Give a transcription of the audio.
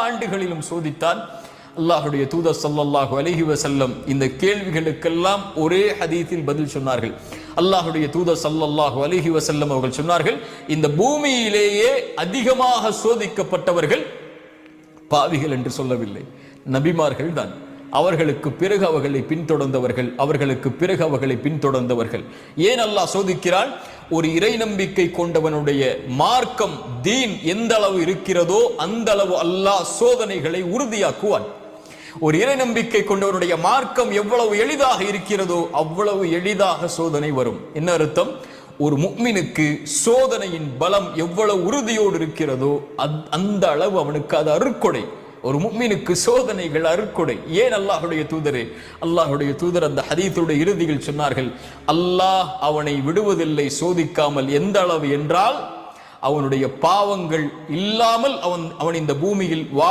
ஆண்டுகளிலும் சோதித்தான். அல்லாஹ்வுடைய தூதர் ஸல்லல்லாஹு அலைஹி வஸல்லம் இந்த கேள்விகளுக்கெல்லாம் ஒரே ஹதீஸில் பதில் சொன்னார்கள். அல்லாஹ்வுடைய தூதர் ஸல்லல்லாஹு அலைஹி வஸல்லம் அவர்கள் சொன்னார்கள், இந்த பூமியிலேயே அதிகமாக சோதிக்கப்பட்டவர்கள் பாவிகள் என்று சொல்லவில்லை, நபிமார்கள் தான். அவர்களுக்கு பிறகு அவர்களை பின்தொடர்ந்தவர்கள். ஏன் அல்லாஹ் சோதிக்கிறான்? ஒரு இறை நம்பிக்கை கொண்டவனுடைய மார்க்கம் தீன் எந்த அளவு இருக்கிறதோ அந்த அளவு அல்லாஹ் சோதனைகளை உறுதியாக்குவான். ஒரு இறை நம்பிக்கை கொண்டவனுடைய மார்க்கம் எவ்வளவு எளிதாக இருக்கிறதோ அவ்வளவு எளிதாக சோதனை வரும். என்ன அர்த்தம்? ஒரு முஃமினுக்கு சோதனையின் பலம் எவ்வளவு உறுதியோடு இருக்கிறதோ அந்த அளவு அவனுக்கு அது அருட்கொடை. ஒரு முஃமினுக்கு சோதனைகள் அருட்கொடை. ஏன் அல்லாஹ்வுடைய தூதர் அந்த ஹதீஸுடைய இறுதியில் சொன்னார்கள், அல்லாஹ் அவனை விடுவதில்லை சோதிக்காமல். எந்த அளவு என்றால், அவனுடைய பாவங்கள் இல்லாமல் அவன் இந்த பூமியில்